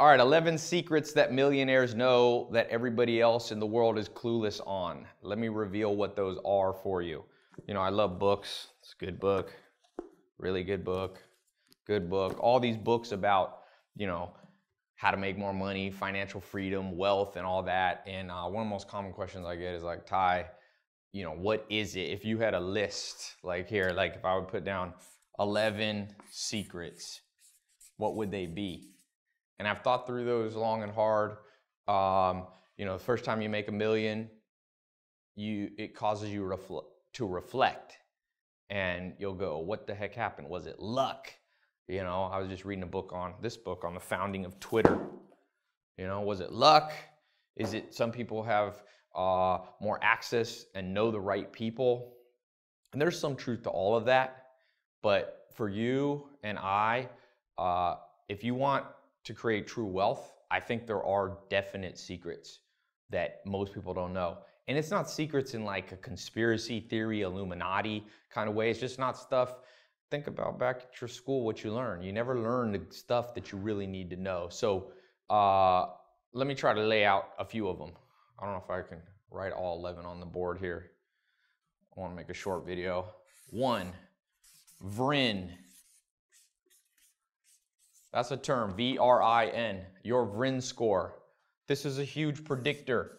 All right, 11 secrets that millionaires know that everybody else in the world is clueless on. Let me reveal what those are for you. You know, I love books. It's a good book, really good book, all these books about, you know, how to make more money, financial freedom, wealth, and all that. And one of the most common questions I get is like, Ty, you know, what is it? If you had a list, like here, like if I would put down 11 secrets, what would they be? And I've thought through those long and hard. You know, the first time you make $1 million, it causes you to reflect. And you'll go, what the heck happened? Was it luck? You know, I was just reading this book on the founding of Twitter. You know, was it luck? Is it some people have more access and know the right people? And there's some truth to all of that. But for you and I, if you want to create true wealth, I think there are definite secrets that most people don't know. And it's not secrets in like a conspiracy theory, Illuminati kind of way. It's just not stuff. Think about back at your school, what you learn. You never learn the stuff that you really need to know. So let me try to lay out a few of them. I don't know if I can write all 11 on the board here. I want to make a short video. 1, VRIN. That's a term, V-R-I-N, your VRIN score. This is a huge predictor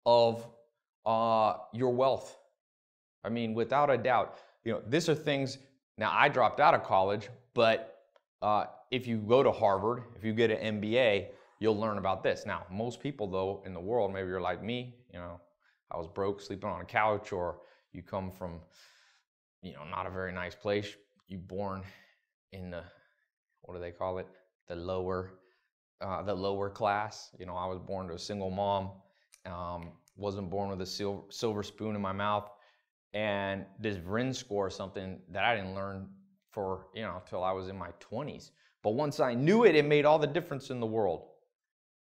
of your wealth. I mean, without a doubt, you know, these are things, now I dropped out of college, but if you go to Harvard, if you get an MBA, you'll learn about this. Now, most people though in the world, maybe you're like me, you know, I was broke, sleeping on a couch, or you come from, you know, not a very nice place. You born in the, what do they call it? The lower class. You know, I was born to a single mom. Wasn't born with a silver spoon in my mouth. And this VRIN score is something that I didn't learn for, you know, till I was in my 20s. But once I knew it, it made all the difference in the world.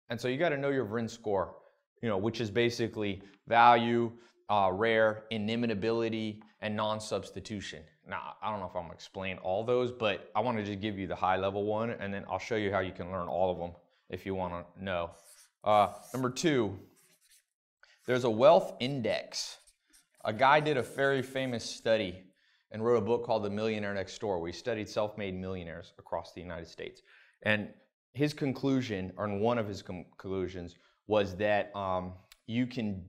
And so you got to know your VRIN score, you know, which is basically value, rare, inimitability, and non-substitution. Now, I don't know if I'm going to explain all those, but I want to just give you the high-level one, and then I'll show you how you can learn all of them if you want to know. Number 2, there's a wealth index. A guy did a very famous study and wrote a book called The Millionaire Next Door, where he studied self-made millionaires across the United States. And his conclusion, or one of his conclusions, was that you can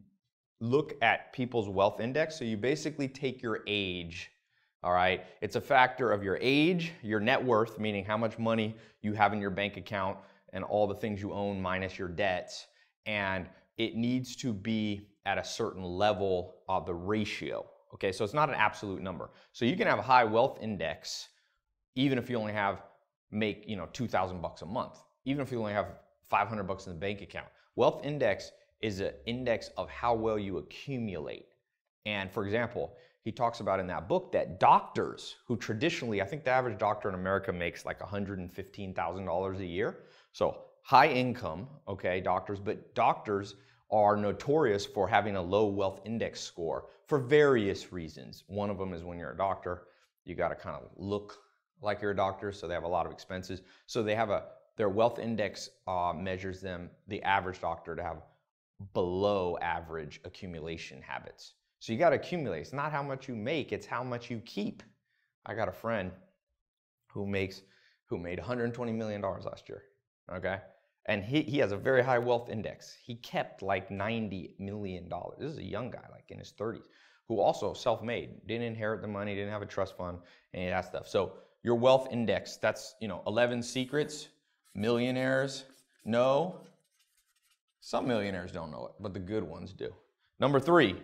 look at people's wealth index. So you basically take your age, all right? It's a factor of your age, your net worth, meaning how much money you have in your bank account and all the things you own minus your debts. And it needs to be at a certain level of the ratio, okay? So it's not an absolute number. So you can have a high wealth index even if you only make, you know, $2,000 a month, even if you only have $500 in the bank account. Wealth index is an index of how well you accumulate. And for example, he talks about in that book that doctors who traditionally, I think the average doctor in America makes like $115,000 a year. So high income, okay, doctors, but doctors are notorious for having a low wealth index score for various reasons. One of them is when you're a doctor, you got to kind of look like you're a doctor, so they have a lot of expenses. So they have their wealth index measures them, the average doctor, to have below average accumulation habits. So you got to accumulate. It's not how much you make, it's how much you keep. I got a friend who made $120 million last year, okay? And he has a very high wealth index. He kept like $90 million. This is a young guy, like in his 30s, who also self-made, didn't inherit the money, didn't have a trust fund, any of that stuff. So your wealth index, that's, you know, 11 secrets millionaires know. Some millionaires don't know it, but the good ones do. Number 3,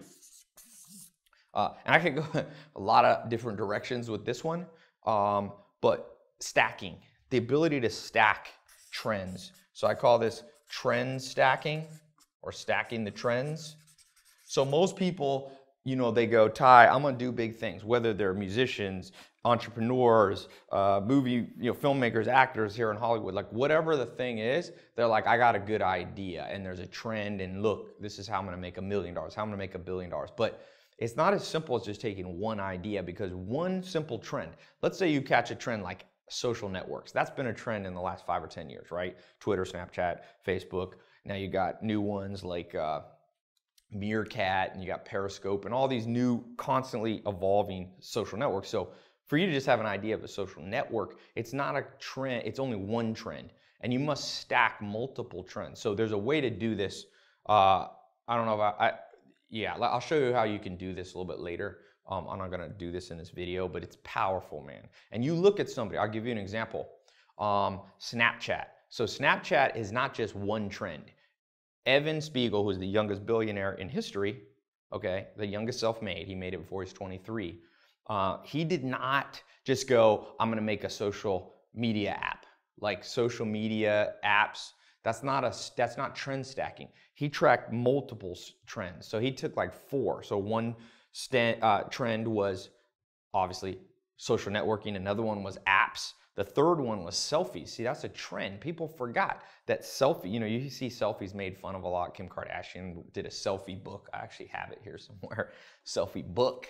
and I could go a lot of different directions with this one, but stacking, the ability to stack trends. So I call this trend stacking, or stacking the trends. So most people, you know, they go, Ty, I'm gonna do big things, whether they're musicians, entrepreneurs, movie, you know, filmmakers, actors here in Hollywood, like whatever the thing is, they're like, I got a good idea and there's a trend and look, this is how I'm gonna make $1 million, how I'm gonna make $1 billion. But it's not as simple as just taking one idea, because one simple trend, let's say you catch a trend like social networks. That's been a trend in the last 5 or 10 years, right? Twitter, Snapchat, Facebook. Now you got new ones like Meerkat, and you got Periscope, and all these new constantly evolving social networks. So for you to just have an idea of a social network, it's not a trend, it's only one trend, and you must stack multiple trends. So there's a way to do this. I don't know if yeah, I'll show you how you can do this a little bit later. I'm not gonna do this in this video, but it's powerful, man. And you look at somebody, I'll give you an example. Snapchat. So Snapchat is not just one trend. Evan Spiegel, who's the youngest billionaire in history, okay, the youngest self-made, he made it before he's 23. He did not just go, I'm gonna make a social media app. Like social media apps, that's not trend stacking. He tracked multiple trends. So he took like 4. So one trend was obviously social networking. Another one was apps. The third one was selfies. See, that's a trend. People forgot that selfie, you know, you see selfies made fun of a lot. Kim Kardashian did a selfie book. I actually have it here somewhere, selfie book.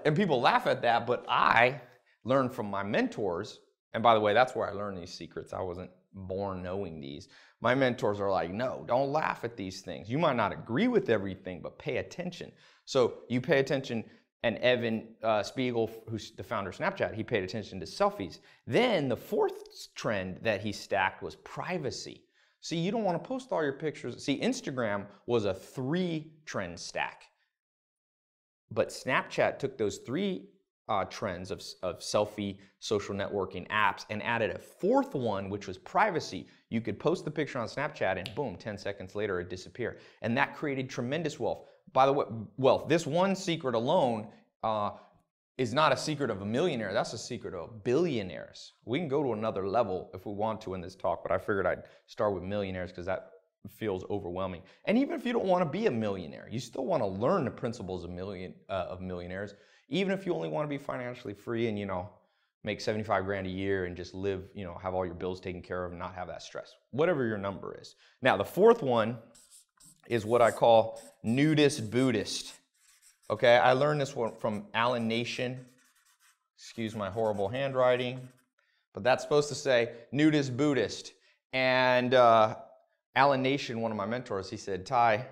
And people laugh at that, but I learned from my mentors, and by the way, that's where I learned these secrets. I wasn't born knowing these. My mentors are like, no, don't laugh at these things. You might not agree with everything, but pay attention. So you pay attention, and Evan Spiegel, who's the founder of Snapchat, he paid attention to selfies. Then the 4th trend that he stacked was privacy. See, you don't want to post all your pictures. See, Instagram was a 3-trend stack. But Snapchat took those 3 trends of selfie, social networking apps and added a 4th one, which was privacy. You could post the picture on Snapchat and boom, 10 seconds later it disappeared. And that created tremendous wealth. By the way, wealth, this one secret alone is not a secret of a millionaire. That's a secret of billionaires. We can go to another level if we want to in this talk, but I figured I'd start with millionaires because that feels overwhelming. And even if you don't want to be a millionaire, you still want to learn the principles of millionaires. Even if you only want to be financially free and, you know, make 75 grand a year and just live, you know, have all your bills taken care of and not have that stress, whatever your number is. Now, the 4th one is what I call nudist Buddhist. Okay, I learned this one from Alan Nation. Excuse my horrible handwriting, but that's supposed to say nudist Buddhist. And Alan Nation, one of my mentors, he said, Ty,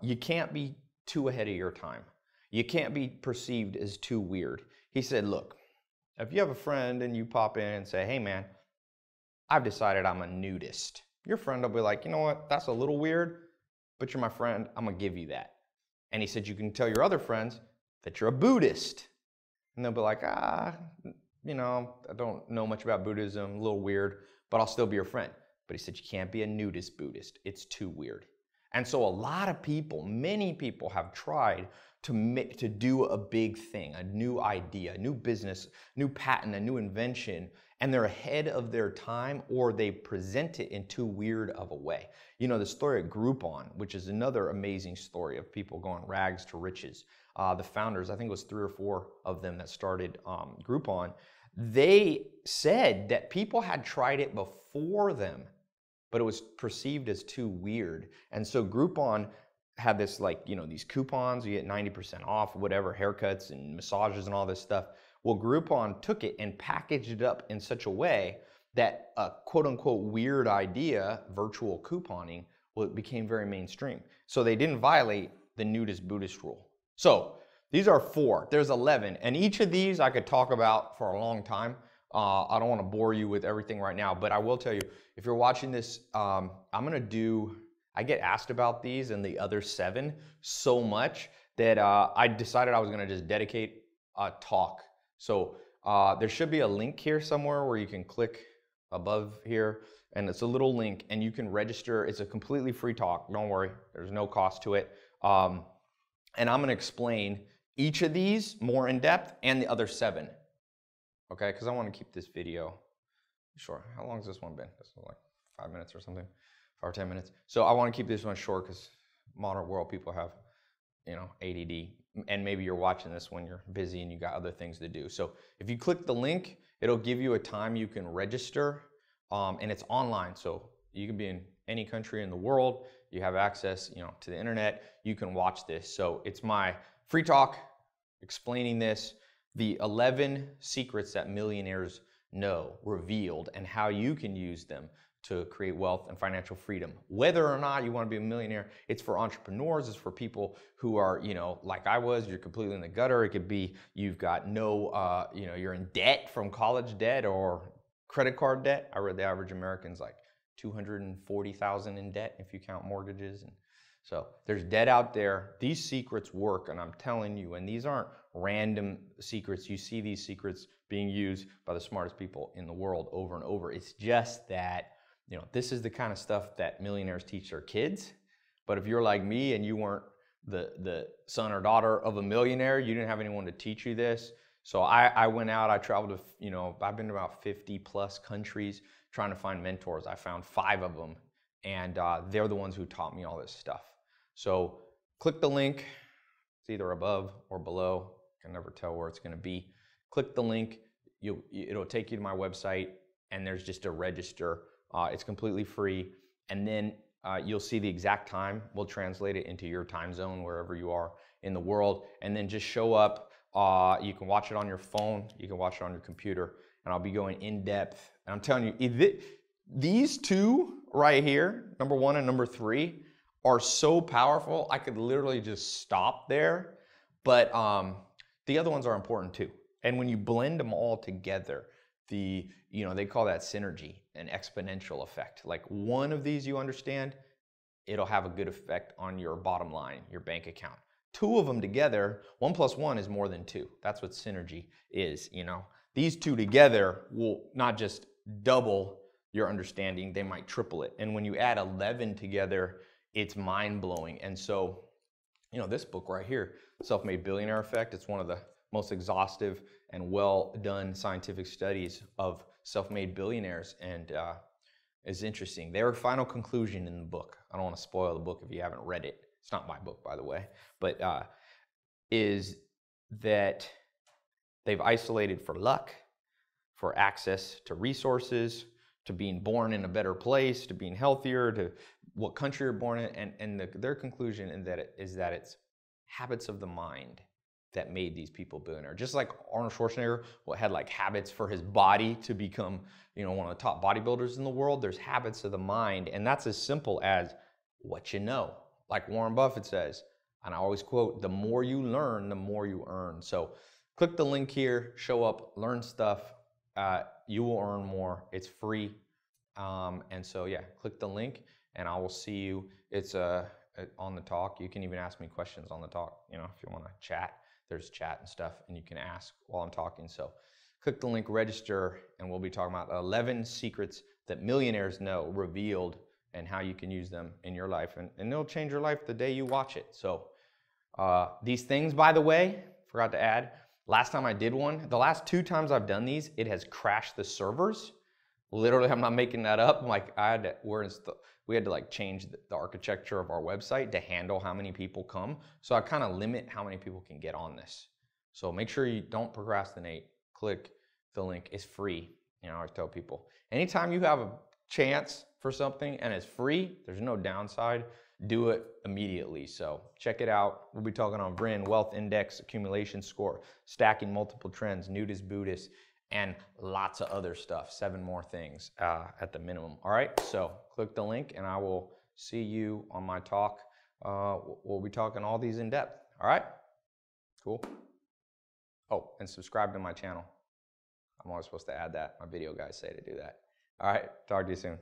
you can't be too ahead of your time. You can't be perceived as too weird. He said, look, if you have a friend and you pop in and say, hey man, I've decided I'm a nudist. Your friend will be like, you know what, that's a little weird, but you're my friend, I'm gonna give you that. And he said, you can tell your other friends that you're a Buddhist. And they'll be like, you know, I don't know much about Buddhism, a little weird, but I'll still be your friend. But he said, you can't be a nudist Buddhist. It's too weird. And so a lot of people, many people have tried to do a big thing, a new idea, a new business, new patent, a new invention, and they're ahead of their time, or they present it in too weird of a way. You know, the story of Groupon, which is another amazing story of people going rags to riches. The founders, I think it was 3 or 4 of them that started Groupon, they said that people had tried it before them, but it was perceived as too weird. And so Groupon had this, like, you know, these coupons, you get 90% off, whatever, haircuts and massages and all this stuff. Well, Groupon took it and packaged it up in such a way that a quote unquote weird idea, virtual couponing, well, it became very mainstream. So they didn't violate the nudist Buddhist rule. So these are 4, there's 11. And each of these I could talk about for a long time. I don't want to bore you with everything right now, but I will tell you, if you're watching this, I get asked about these and the other 7 so much that I decided I was going to just dedicate a talk. So there should be a link here somewhere where you can click above here, and it's a little link and you can register. It's a completely free talk. Don't worry, there's no cost to it. And I'm going to explain each of these more in depth and the other 7. Okay, because I want to keep this video short. How long has this one been? This is like 5 minutes or something. 5 or 10 minutes. So I want to keep this one short because modern world people have, you know, ADD, and maybe you're watching this when you're busy and you got other things to do. So if you click the link, it'll give you a time you can register, and it's online. So you can be in any country in the world. You have access, you know, to the internet. You can watch this. So it's my free talk explaining this, the 11 secrets that millionaires know revealed and how you can use them to create wealth and financial freedom. Whether or not you want to be a millionaire, it's for entrepreneurs, it's for people who are, you know, like I was, you're completely in the gutter. It could be you've got no, you know, you're in debt from college debt or credit card debt. I read the average American's like 240,000 in debt if you count mortgages. And so there's debt out there. These secrets work, and I'm telling you, and these aren't random secrets. You see these secrets being used by the smartest people in the world over and over. It's just that, you know, this is the kind of stuff that millionaires teach their kids. But if you're like me and you weren't the son or daughter of a millionaire, you didn't have anyone to teach you this. So I went out, I traveled to, you know, I've been to about 50 plus countries trying to find mentors. I found 5 of them, and they're the ones who taught me all this stuff. So click the link. It's either above or below. I can never tell where it's going to be. Click the link. It'll take you to my website, and there's just a register. It's completely free, and then you'll see the exact time. We'll translate it into your time zone wherever you are in the world, and then just show up. You can watch it on your phone. You can watch it on your computer, and I'll be going in depth. And I'm telling you, these 2 right here, number 1 and number 3, are so powerful. I could literally just stop there, but the other ones are important too. And when you blend them all together, you know, they call that synergy, an exponential effect. Like one of these you understand, it'll have a good effect on your bottom line, your bank account. 2 of them together, 1 plus 1 is more than 2. That's what synergy is, you know. These 2 together will not just double your understanding, they might triple it. And when you add 11 together, it's mind-blowing. And so, you know, this book right here, Self-Made Billionaire Effect, it's one of the most exhaustive and well-done scientific studies of self-made billionaires, and it's interesting. Their final conclusion in the book, I don't want to spoil the book if you haven't read it. It's not my book, by the way, but is that they've isolated for luck, for access to resources, to being born in a better place, to being healthier, to what country you're born in, and their conclusion is that it's habits of the mind that made these people billionaire. Just like Arnold Schwarzenegger had like habits for his body to become, you know, one of the top bodybuilders in the world, there's habits of the mind, and that's as simple as what you know. Like Warren Buffett says, and I always quote, the more you learn, the more you earn. So click the link here, show up, learn stuff. You will earn more. It's free. And so, yeah, click the link and I will see you. It's on the talk. You can even ask me questions on the talk, you know, if you want to chat. There's chat and stuff, and you can ask while I'm talking. So click the link, register, and we'll be talking about 11 secrets that millionaires know revealed and how you can use them in your life. And it'll change your life the day you watch it. So these things, by the way, forgot to add, last time I did one, the last 2 times I've done these, it has crashed the servers. Literally, I'm not making that up. Like we had to like change the architecture of our website to handle how many people come. So I kind of limit how many people can get on this. So make sure you don't procrastinate. Click the link. It's free. You know, I always tell people, anytime you have a chance for something and it's free, there's no downside. Do it immediately. So check it out. We'll be talking on VRIN, Wealth Index, Accumulation Score, Stacking Multiple Trends, Nudist Buddhist, and lots of other stuff, 7 more things at the minimum. All right, so click the link and I will see you on my talk. We'll be talking all these in depth. All right, cool. Oh, and subscribe to my channel. I'm always supposed to add that. My video guys say to do that. All right, talk to you soon.